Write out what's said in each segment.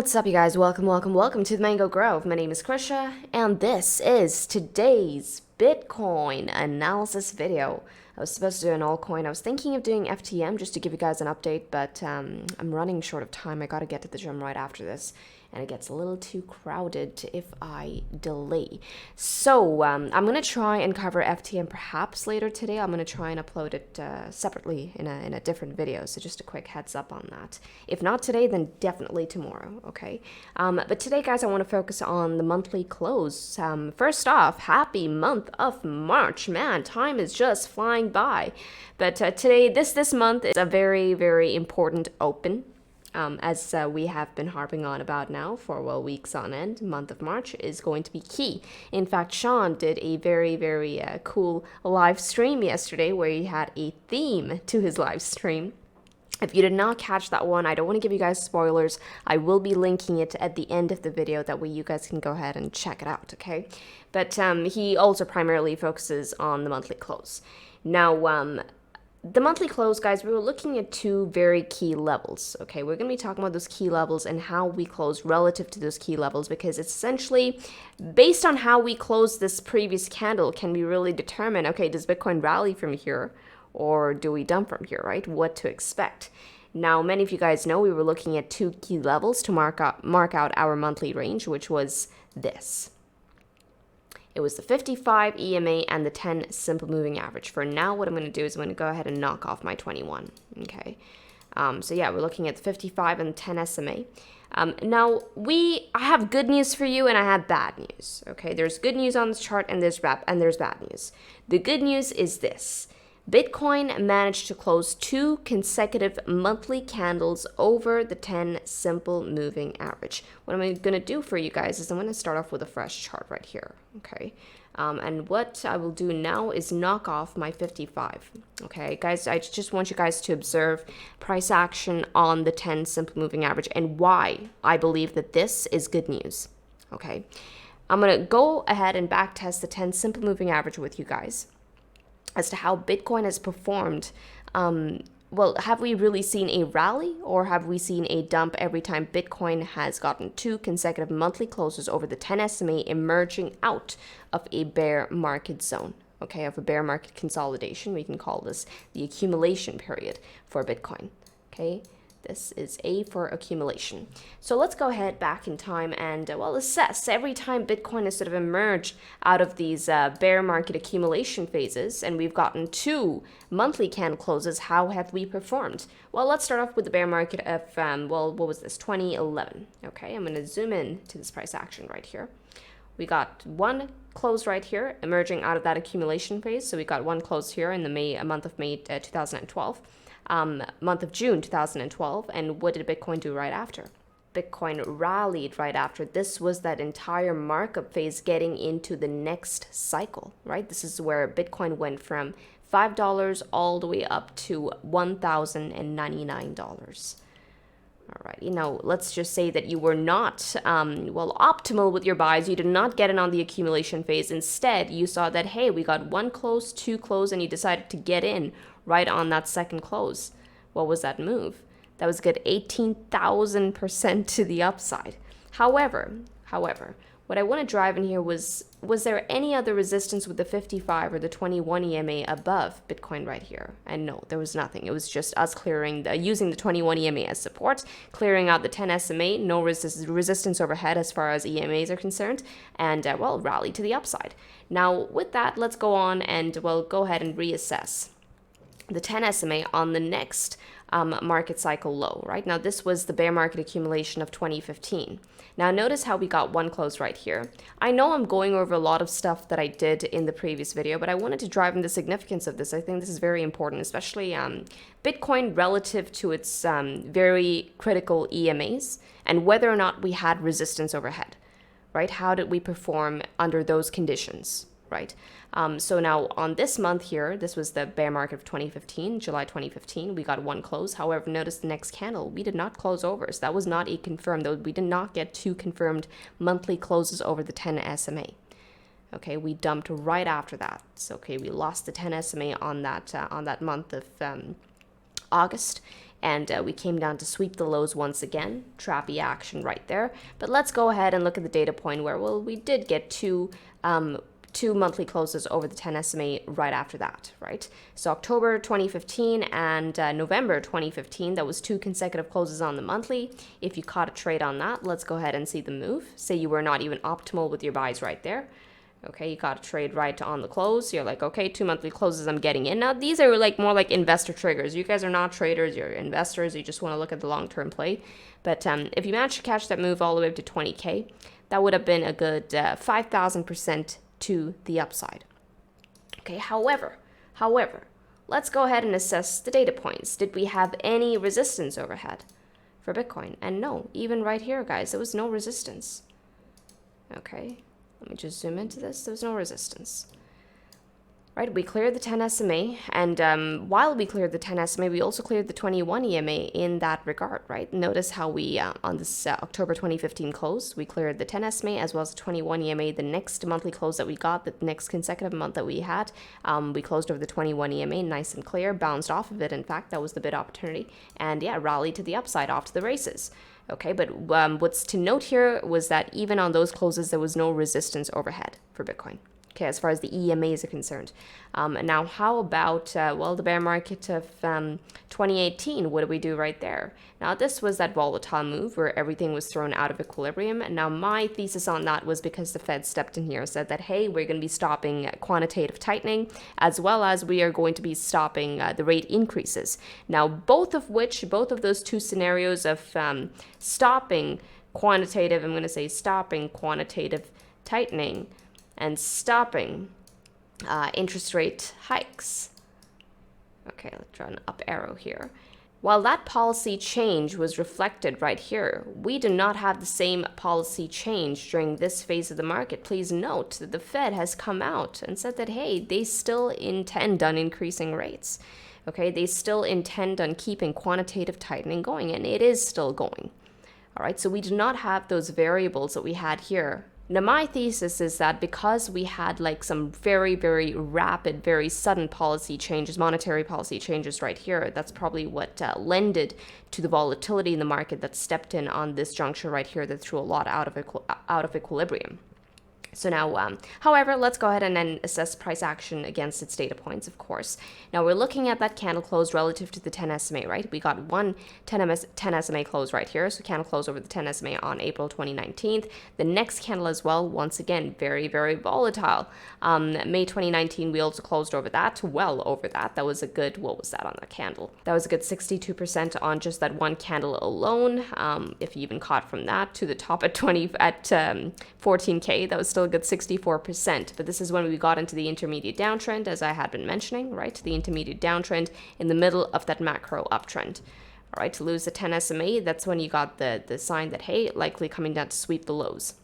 what's up, you guys? Welcome to the Mango Grove. My name is Krisha, and this is today's Bitcoin analysis video. I was supposed to do an altcoin. I was thinking of doing FTM just to give you guys an update, but I'm running short of time. I gotta get to the gym right after this, and it gets a little too crowded if I delay. So I'm gonna try and cover FTM perhaps later today. I'm gonna try and upload it separately in a different video. So just a quick heads up on that. If not today, then definitely tomorrow. Okay. But today, guys, I want to focus on the monthly close. First off, happy month of March. Man, time is just flying by. But today, this month is a very, very important open. As we have been harping on about now for weeks on end. Month of March is going to be key. In fact, Sean did a very, very cool live stream yesterday where he had a theme to his live stream. If you did not catch that one, I don't want to give you guys spoilers. I will be linking it at the end of the video. That way you guys can go ahead and check it out, okay? But he also primarily focuses on the monthly close. Now, the monthly close, guys, we were looking at two very key levels, okay? We're going to be talking about those key levels and how we close relative to those key levels, because it's essentially based on how we close this previous candle can we really determine, okay, does Bitcoin rally from here or do we dump from here, right? What to expect. Now, many of you guys know we were looking at two key levels to mark out our monthly range, which was this. It was the 55 EMA and the 10 simple moving average. For now, what I'm going to do is I'm going to go ahead and knock off my 21. Okay. So yeah, we're looking at the 55 and 10 SMA. Now, I have good news for you and I have bad news. Okay. There's good news on this chart and there's bad news. The good news is this. Bitcoin managed to close 2 consecutive monthly candles over the 10 simple moving average. What I'm going to do for you guys is I'm going to start off with a fresh chart right here, okay? And what I will do now is knock off my 55, okay? Guys, I just want you guys to observe price action on the 10 simple moving average and why I believe that this is good news, okay? I'm going to go ahead and back test the 10 simple moving average with you guys as to how Bitcoin has performed. Well, have we really seen a rally or have we seen a dump every time Bitcoin has gotten 2 consecutive monthly closes over the 10 SMA, emerging out of a bear market zone, okay, of a bear market consolidation? We can call this the accumulation period for Bitcoin, okay? This is A for accumulation. So let's go ahead back in time and, assess every time Bitcoin has sort of emerged out of these bear market accumulation phases, and we've gotten 2 monthly candle closes, how have we performed? Well, let's start off with the bear market of, what was this, 2011. Okay, I'm going to zoom in to this price action right here. We got 1 close right here, emerging out of that accumulation phase. So we got 1 close here in the month of May 2012. Month of June 2012, and what did Bitcoin do right after? Bitcoin rallied right after. This was that entire markup phase getting into the next cycle, right? This is where Bitcoin went from $5 all the way up to $1,099. All right, let's just say that you were not, optimal with your buys. You did not get in on the accumulation phase. Instead, you saw that, hey, we got 1 close, 2 close, and you decided to get in right on that second close. What was that move? That was good 18,000% to the upside. However, what I want to drive in here was there any other resistance with the 55 or the 21 EMA above Bitcoin right here? And no, there was nothing. It was just us using the 21 EMA as support, clearing out the 10 SMA, no resistance overhead as far as EMAs are concerned, and, rally to the upside. Now, with that, let's go on and, go ahead and reassess the 10 SMA on the next market cycle low, right? Now, this was the bear market accumulation of 2015. Now, notice how we got 1 close right here. I know I'm going over a lot of stuff that I did in the previous video, but I wanted to drive in the significance of this. I think this is very important, especially Bitcoin relative to its very critical EMAs and whether or not we had resistance overhead, right? How did we perform under those conditions? Right. So now on this month here, this was the bear market of 2015, July 2015. We got 1 close. However, notice the next candle, we did not close over. So that was not a confirmed, though we did not get 2 confirmed monthly closes over the 10 SMA. Okay, we dumped right after that. So, okay, we lost the 10 SMA on that month of August. and we came down to sweep the lows once again. Trappy action right there. But let's go ahead and look at the data point where, well, we did get two monthly closes over the 10 SMA right after that, right? So October 2015 and November 2015, that was 2 consecutive closes on the monthly. If you caught a trade on that, let's go ahead and see the move. Say you were not even optimal with your buys right there. Okay, you got a trade right on the close. You're like, okay, 2 monthly closes, I'm getting in. Now, these are like more like investor triggers. You guys are not traders, you're investors. You just want to look at the long-term play. But if you manage to catch that move all the way up to 20K, that would have been a good 5,000% to the upside. Okay, however, let's go ahead and assess the data points. Did we have any resistance overhead for Bitcoin? And no, even right here, guys, there was no resistance. Okay, let me just zoom into this. There was no resistance. Right, we cleared the 10 SMA, and while we cleared the 10 SMA, we also cleared the 21 EMA in that regard, right? Notice how we, on this October 2015 close, we cleared the 10 SMA as well as the 21 EMA. The next monthly close that we got, the next consecutive month that we had, we closed over the 21 EMA, nice and clear, bounced off of it. In fact, that was the bid opportunity, and yeah, rallied to the upside, off to the races. Okay, but what's to note here was that even on those closes, there was no resistance overhead for Bitcoin. Okay, as far as the EMAs are concerned. Now, how about, well, the bear market of 2018? What did we do right there? Now, this was that volatile move where everything was thrown out of equilibrium. Now, my thesis on that was because the Fed stepped in here and said that, hey, we're going to be stopping quantitative tightening, as well as we are going to be stopping the rate increases. Now, both of those two scenarios of stopping quantitative tightening, and stopping interest rate hikes. Okay, let's draw an up arrow here. While that policy change was reflected right here, we do not have the same policy change during this phase of the market. Please note that the Fed has come out and said that, hey, they still intend on increasing rates. Okay, they still intend on keeping quantitative tightening going, and it is still going. All right, so we do not have those variables that we had here. Now, my thesis is that because we had like some very, very rapid, very sudden policy changes, monetary policy changes right here, that's probably what lended to the volatility in the market that stepped in on this juncture right here that threw a lot out of equilibrium. So now, however, let's go ahead and then assess price action against its data points, of course. Now, we're looking at that candle close relative to the 10 SMA, right? We got one 10 SMA close right here. So candle close over the 10 SMA on April 2019. The next candle as well, once again, very, very volatile. May 2019, we also closed over that, well over that. That was a good, what was that on that candle? That was a good 62% on just that one candle alone. If you even caught from that to the top at 14K, that was still a good 64%. But this is when we got into the intermediate downtrend, as I had been mentioning, right? The intermediate downtrend in the middle of that macro uptrend. All right, to lose the 10 SMA, that's when you got the sign that, hey, likely coming down to sweep the lows.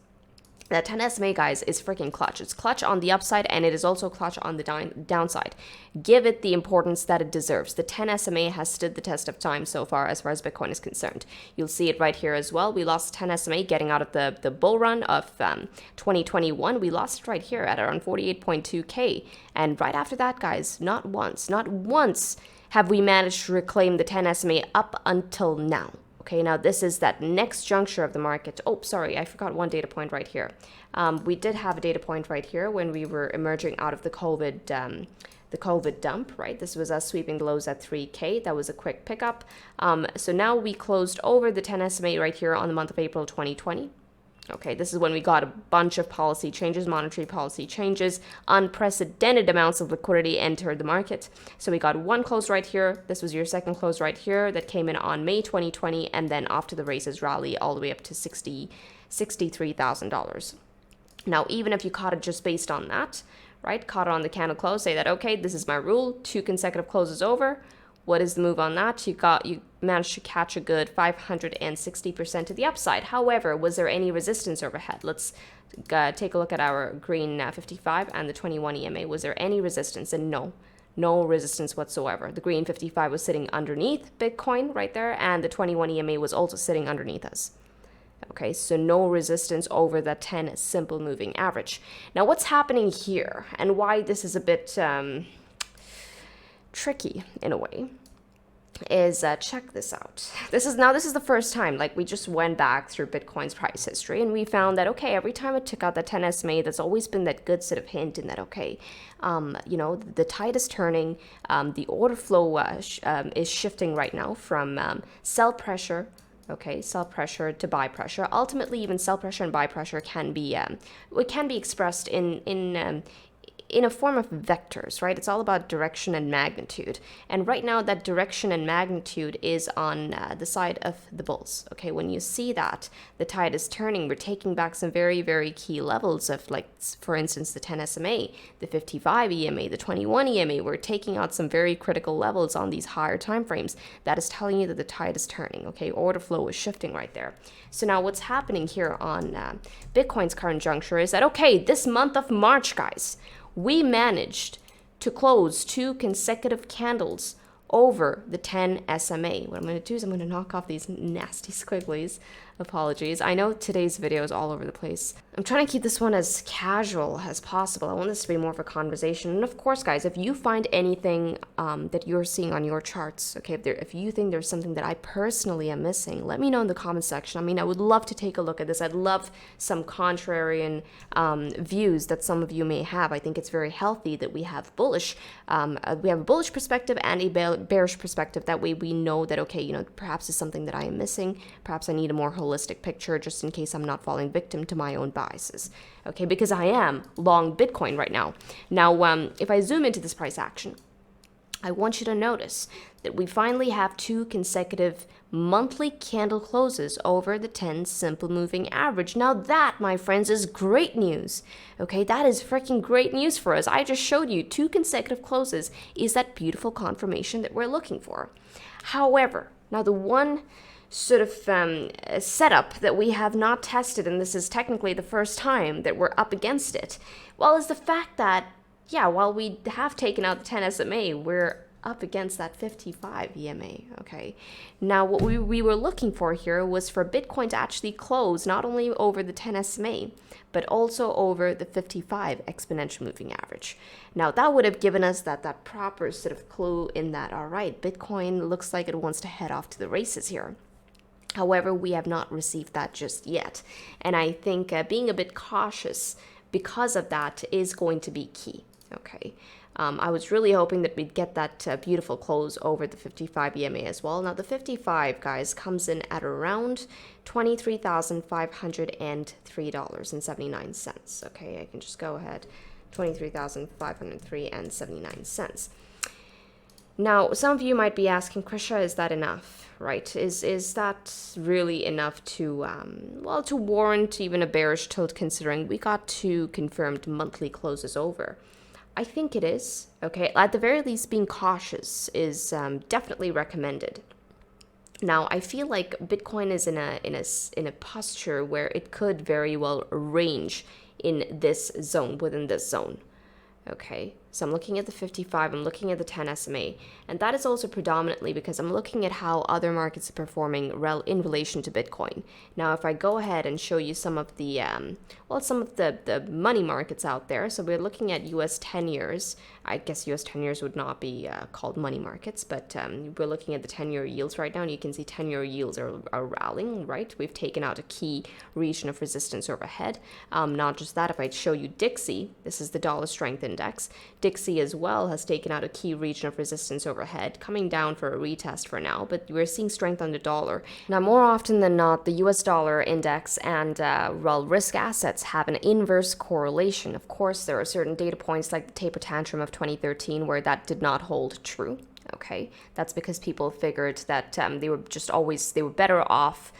That 10 SMA, guys, is freaking clutch. It's clutch on the upside, and it is also clutch on the downside. Give it the importance that it deserves. The 10 SMA has stood the test of time so far as Bitcoin is concerned. You'll see it right here as well. We lost 10 SMA getting out of the bull run of 2021. We lost it right here at around 48.2K. And right after that, guys, not once have we managed to reclaim the 10 SMA up until now. Okay, now this is that next juncture of the market. Oh, sorry, I forgot one data point right here. We did have a data point right here when we were emerging out of the COVID dump, right? This was us sweeping the lows at 3K. That was a quick pickup. So now we closed over the 10 SMA right here on the month of April 2020. Okay, this is when we got a bunch of policy changes, monetary policy changes, unprecedented amounts of liquidity entered the market. So we got one close right here. This was your second close right here that came in on May 2020, and then off to the races rally all the way up to $63,000. Now, even if you caught it just based on that, right, caught it on the candle close, say that, okay, this is my rule, 2 consecutive closes over. What is the move on that? You managed to catch a good 560% to the upside. However, was there any resistance overhead? Let's take a look at our green 55 and the 21 EMA. Was there any resistance? And no resistance whatsoever. The green 55 was sitting underneath Bitcoin right there, and the 21 EMA was also sitting underneath us. Okay, so no resistance over the 10 simple moving average. Now, what's happening here and why this is a bit tricky in a way is check this out. This is the first time, like, we just went back through Bitcoin's price history, and we found that, okay, every time it took out that 10 SMA, there's always been that good sort of hint in that, okay, the tide is turning, the order flow is shifting right now from sell pressure, okay, sell pressure to buy pressure. Ultimately, even sell pressure and buy pressure can be it can be expressed in a form of vectors, right? It's all about direction and magnitude. And right now, that direction and magnitude is on the side of the bulls. Okay, when you see that the tide is turning, we're taking back some very, very key levels of, like, for instance, the 10 SMA, the 55 EMA, the 21 EMA. We're taking out some very critical levels on these higher time frames. That is telling you that the tide is turning. Okay, order flow is shifting right there. So now what's happening here on Bitcoin's current juncture is that, okay, this month of March, guys, we managed to close 2 consecutive candles over the 10 SMA. What I'm going to do is I'm going to knock off these nasty squigglies. Apologies. I know today's video is all over the place. I'm trying to keep this one as casual as possible. I want this to be more of a conversation. And of course, guys, if you find anything that you're seeing on your charts, okay, if you think there's something that I personally am missing, let me know in the comment section. I mean, I would love to take a look at this. I'd love some contrarian views that some of you may have. I think it's very healthy that we have a bullish perspective and a bearish perspective. That way we know that, okay, perhaps it's something that I am missing. Perhaps I need a more holistic picture just in case I'm not falling victim to my own biases. Okay, because I am long Bitcoin right now. Now, if I zoom into this price action, I want you to notice that we finally have 2 consecutive monthly candle closes over the 10 simple moving average. Now that, my friends, is great news. Okay, that is freaking great news for us. I just showed you 2 consecutive closes is that beautiful confirmation that we're looking for. However, now the one sort of setup that we have not tested, and this is technically the first time that we're up against it, well, is the fact that, yeah, while we have taken out the 10 SMA, we're up against that 55 EMA, okay? Now, what we were looking for here was for Bitcoin to actually close not only over the 10 SMA, but also over the 55 exponential moving average. Now, that would have given us that proper sort of clue in that, all right, Bitcoin looks like it wants to head off to the races here. However, we have not received that just yet. And I think being a bit cautious because of that is going to be key. Okay. I was really hoping that we'd get that beautiful close over the 55 EMA as well. Now, the 55, guys, comes in at around $23,503.79. Okay, I can just go ahead. $23,503.79. Now, some of you might be asking, Krisha, is that enough, right? Is that really enough to, to warrant even a bearish tilt, considering we got 2 confirmed monthly closes over? I think it is, okay? At the very least, being cautious is definitely recommended. Now, I feel like Bitcoin is in a posture where it could very well range in this zone, within this zone. Okay, so I'm looking at the 55, I'm looking at the 10 SMA, and that is also predominantly because I'm looking at how other markets are performing in relation to Bitcoin. Now, if I go ahead and show you some of the, the money markets out there, so we're looking at US 10 years. I guess US 10 years would not be called money markets, but we're looking at the 10-year yields right now, and you can see 10-year yields are rallying, right? We've taken out a key region of resistance overhead. Not just that, if I show you Dixie, this is the dollar strength index. Dixie as well has taken out a key region of resistance overhead, coming down for a retest for now, but we're seeing strength on the dollar. Now, more often than not, the US dollar index and, risk assets have an inverse correlation. Of course, there are certain data points like the taper tantrum of 2013 where that did not hold true. Okay, that's because people figured that they were better off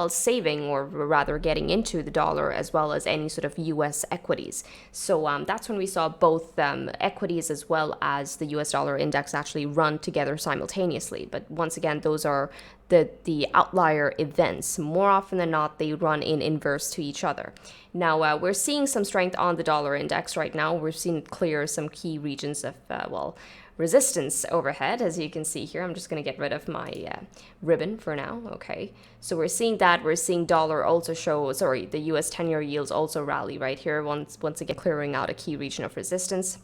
saving, or rather getting into the dollar as well as any sort of US equities. So that's when we saw both equities as well as the US dollar index actually run together simultaneously. But once again, those are the outlier events. More often than not, they run in inverse to each other. Now, we're seeing some strength on the dollar index right now. We're seeing it clear some key regions of, resistance overhead, as you can see here. I'm just going to get rid of my ribbon for now. Okay, so we're seeing that. We're seeing dollar also the US 10-year yields also rally right here, once again clearing out a key region of resistance.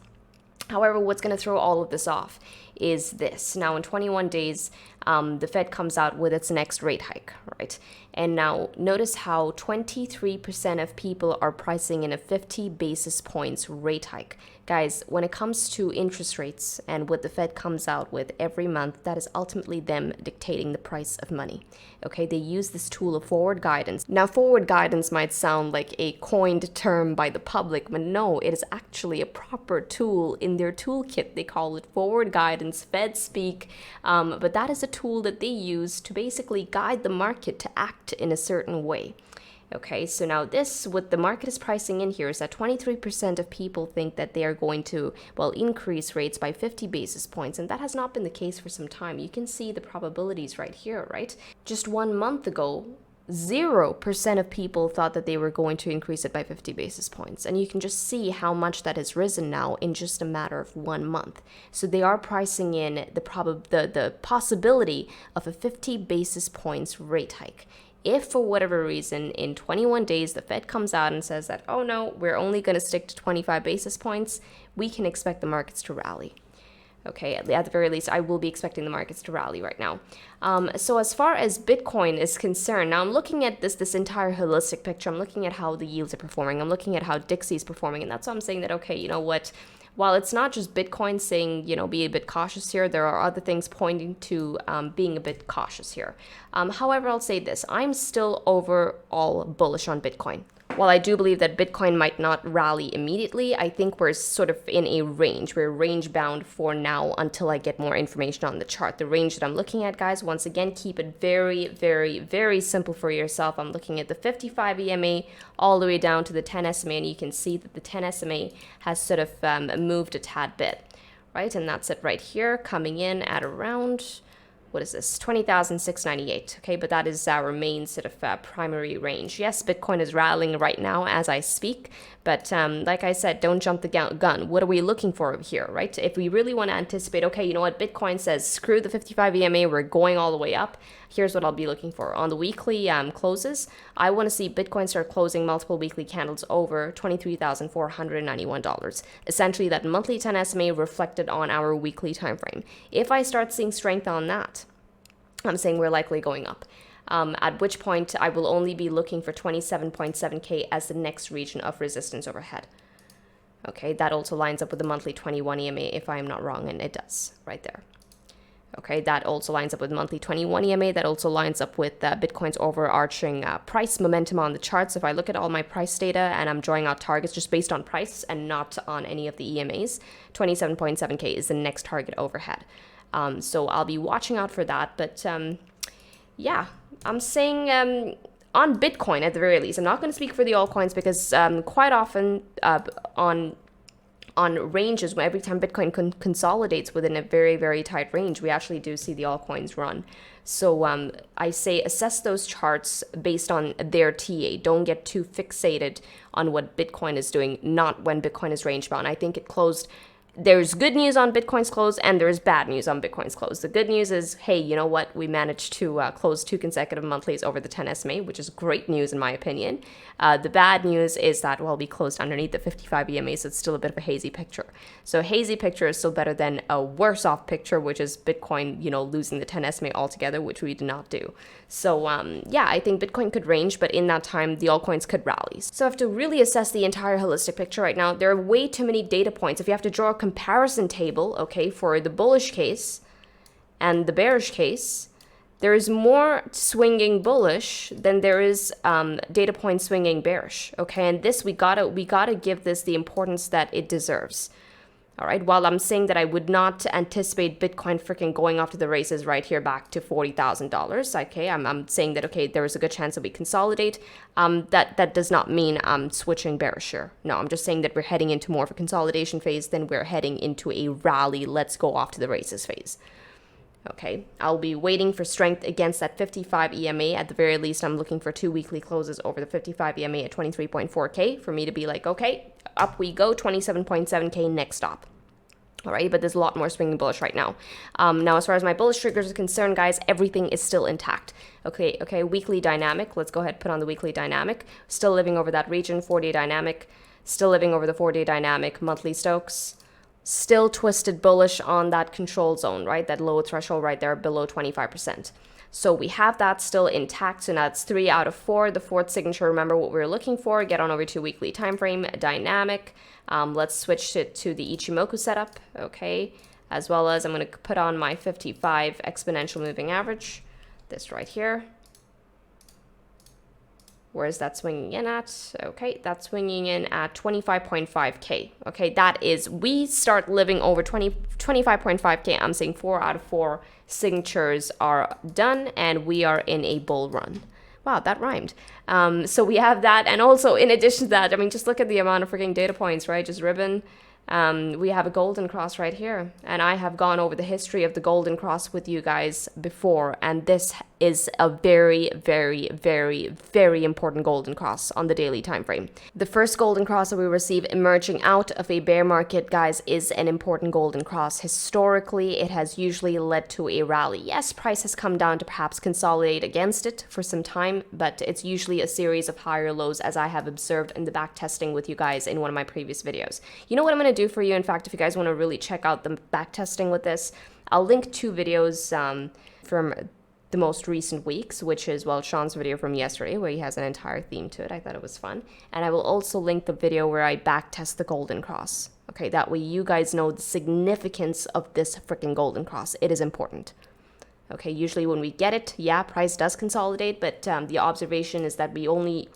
However, what's going to throw all of this off is this. Now, in 21 days, the Fed comes out with its next rate hike, right? And now notice how 23% of people are pricing in a 50 basis points rate hike. Guys, when it comes to interest rates and what the Fed comes out with every month, that is ultimately them dictating the price of money. Okay, they use this tool of forward guidance. Now, forward guidance might sound like a coined term by the public, but no, it is actually a proper tool in their toolkit. They call it forward guidance, Fed speak, but that is a tool that they use to basically guide the market to act in a certain way. Okay, so now this, what the market is pricing in here is that 23% of people think that they are going to, well, increase rates by 50 basis points, and that has not been the case for some time. You can see the probabilities right here, right? Just 1 month ago, 0% of people thought that they were going to increase it by 50 basis points. And you can just see how much that has risen now in just a matter of 1 month. So they are pricing in the possibility of a 50 basis points rate hike. If for whatever reason in 21 days the Fed comes out and says that, oh no, we're only going to stick to 25 basis points, we can expect the markets to rally. Okay, at the very least, I will be expecting the markets to rally right now. So as far as Bitcoin is concerned, now I'm looking at this entire holistic picture. I'm looking at how the yields are performing. I'm looking at how Dixie is performing. And that's why I'm saying that, okay, you know what? While it's not just Bitcoin saying, be a bit cautious here, there are other things pointing to being a bit cautious here. However, I'll say this. I'm still overall bullish on Bitcoin. While I do believe that Bitcoin might not rally immediately, I think we're sort of in a range. We're range bound for now until I get more information on the chart. The range that I'm looking at, guys, once again, keep it very, very, very simple for yourself. I'm looking at the 55 EMA all the way down to the 10 SMA, and you can see that the 10 SMA has sort of moved a tad bit, right? And that's it right here, coming in at around, what is this, 20,698, okay, but that is our main sort of primary range. Yes, Bitcoin is rallying right now as I speak, but like I said, don't jump the gun. What are we looking for here, right? If we really want to anticipate, okay, you know what, Bitcoin says, screw the 55 EMA, we're going all the way up, here's what I'll be looking for. On the weekly closes, I want to see Bitcoin start closing multiple weekly candles over $23,491. Essentially, that monthly 10 SMA reflected on our weekly time frame. If I start seeing strength on that, I'm saying we're likely going up. At which point I will only be looking for 27.7K as the next region of resistance overhead. Okay, that also lines up with the monthly 21 EMA if I am not wrong, and it does right there. Okay, that also lines up with monthly 21 EMA. That also lines up with Bitcoin's overarching price momentum on the charts. If I look at all my price data and I'm drawing out targets just based on price and not on any of the EMAs, 27.7K is the next target overhead. So I'll be watching out for that. But yeah, I'm saying on Bitcoin at the very least, I'm not going to speak for the altcoins because quite often on ranges, where every time Bitcoin consolidates within a very, very tight range, we actually do see the altcoins run. So I say assess those charts based on their TA. Don't get too fixated on what Bitcoin is doing, not when Bitcoin is range bound. I think it closed. There's good news on Bitcoin's close and there's bad news on Bitcoin's close. The good news is, hey, you know what? We managed to close 2 consecutive monthlies over the 10 SMA, which is great news in my opinion. The bad news is that, well, we closed underneath the 55 EMA, so it's still a bit of a hazy picture. So a hazy picture is still better than a worse off picture, which is Bitcoin, losing the 10 SMA altogether, which we did not do. So yeah, I think Bitcoin could range, but in that time, the altcoins could rally. So I have to really assess the entire holistic picture right now. There are way too many data points. If you have to draw a comparison table, okay, for the bullish case and the bearish case, there is more swinging bullish than there is data points swinging bearish, okay? And this, we gotta give this the importance that it deserves. All right, while I'm saying that I would not anticipate Bitcoin freaking going off to the races right here back to $40,000, okay, I'm saying that, okay, there is a good chance that we consolidate. That does not mean I'm switching bearish here. No, I'm just saying that we're heading into more of a consolidation phase than we're heading into a rally, let's go off to the races phase. Okay, I'll be waiting for strength against that 55 EMA. At the very least, I'm looking for 2 weekly closes over the 55 EMA at 23.4K for me to be like, okay, up we go, 27.7K next stop. All right, but there's a lot more swinging bullish right now. Now, as far as my bullish triggers are concerned, guys, everything is still intact. Okay, weekly dynamic. Let's go ahead and put on the weekly dynamic. Still living over that region, 4-day dynamic. Still living over the 4-day dynamic, monthly Stokes. still twisted bullish on that control zone, right? That low threshold right there below 25%. So we have that still intact. So that's 3 out of 4. The fourth signature, remember what we were looking for. Get on over to weekly time frame, dynamic. Let's switch it to the Ichimoku setup, okay? As well as I'm going to put on my 55 exponential moving average, this right here. Where is that swinging in at? Okay, that's swinging in at 25.5K. Okay, that is, we start living over 25.5K. I'm saying 4 out of 4 signatures are done and we are in a bull run. Wow, that rhymed. So we have that. And also in addition to that, I mean, just look at the amount of freaking data points, right? Just ribbon. We have a golden cross right here, and I have gone over the history of the golden cross with you guys before, and this is a very, very, very, very important golden cross on the daily time frame. The first golden cross that we receive emerging out of a bear market, guys, is an important golden cross. Historically, it has usually led to a rally. Yes, price has come down to perhaps consolidate against it for some time, but it's usually a series of higher lows, as I have observed in the back testing with you guys in one of my previous videos. You know what I'm going to do for you? In fact, if you guys want to really check out the back testing with this, I'll link 2 videos from the most recent weeks, which is, well, Sean's video from yesterday where he has an entire theme to it. I thought it was fun. And I will also link the video where I back test the golden cross. Okay, that way you guys know the significance of this freaking golden cross. It is important. Okay, usually when we get it, yeah, price does consolidate, but the observation is that we only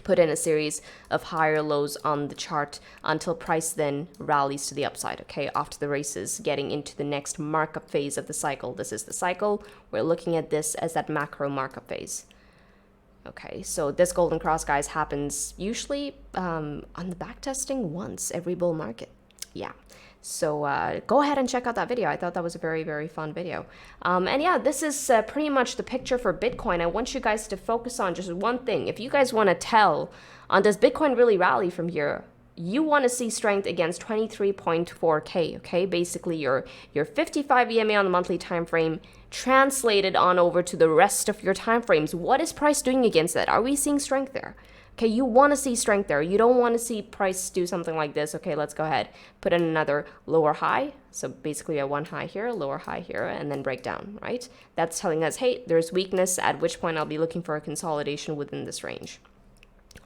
put in a series of higher lows on the chart until price then rallies to the upside, okay, after the races, getting into the next markup phase of the cycle. This is the cycle. We're looking at this as that macro markup phase. Okay, so this golden cross, guys, happens usually on the back testing once every bull market. Yeah. So go ahead and check out that video. I thought that was a very, very fun video. And yeah, this is pretty much the picture for Bitcoin. I want you guys to focus on just one thing. If you guys want to tell on does Bitcoin really rally from here, you want to see strength against 23.4K, okay? Basically your 55 EMA on the monthly time frame translated on over to the rest of your time frames. What is price doing against that? Are we seeing strength there? Okay, you want to see strength there. You don't want to see price do something like this. Okay, let's go ahead. Put in another lower high. So basically a one high here, lower high here, and then break down, right? That's telling us, hey, there's weakness, at which point I'll be looking for a consolidation within this range.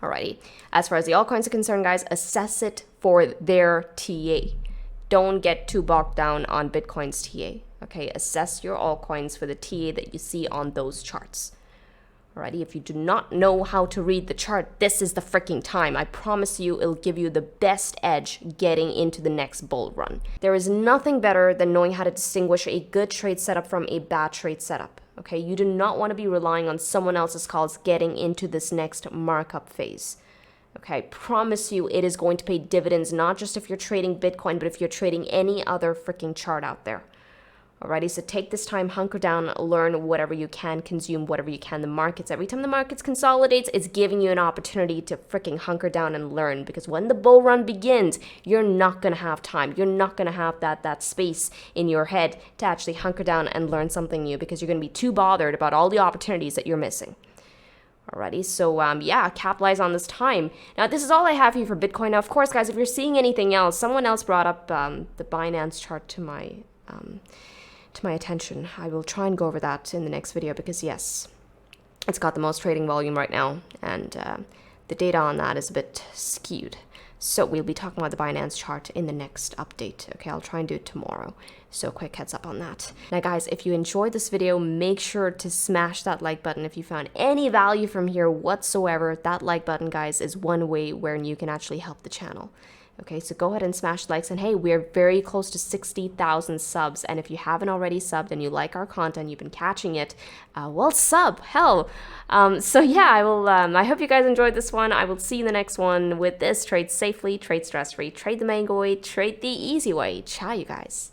Alrighty. As far as the altcoins are concerned, guys, assess it for their TA. Don't get too bogged down on Bitcoin's TA. Okay, assess your altcoins for the TA that you see on those charts. Alrighty, if you do not know how to read the chart, this is the freaking time. I promise you it'll give you the best edge getting into the next bull run. There is nothing better than knowing how to distinguish a good trade setup from a bad trade setup. Okay, you do not want to be relying on someone else's calls getting into this next markup phase. Okay, I promise you it is going to pay dividends, not just if you're trading Bitcoin, but if you're trading any other freaking chart out there. Alrighty, so take this time, hunker down, learn whatever you can, consume whatever you can. The markets, every time the markets consolidates, it's giving you an opportunity to freaking hunker down and learn, because when the bull run begins, you're not going to have time. You're not going to have that space in your head to actually hunker down and learn something new, because you're going to be too bothered about all the opportunities that you're missing. Alrighty, so yeah, capitalize on this time. Now, this is all I have for you for Bitcoin. Now, of course, guys, if you're seeing anything else, someone else brought up the Binance chart to my attention. I will try and go over that in the next video, because yes, it's got the most trading volume right now, and the data on that is a bit skewed. So we'll be talking about the Binance chart in the next update. Okay, I'll try and do it tomorrow. So quick heads up on that. Now guys, if you enjoyed this video, make sure to smash that like button. If you found any value from here whatsoever, that like button, guys, is one way where you can actually help the channel. Okay, so go ahead and smash likes, and hey, we're very close to 60,000 subs, and if you haven't already subbed and you like our content, you've been catching it, well, sub, hell. So yeah, I hope you guys enjoyed this one. I will see you in the next one with this. Trade safely, trade stress-free, trade the mango way, trade the easy way. Ciao, you guys.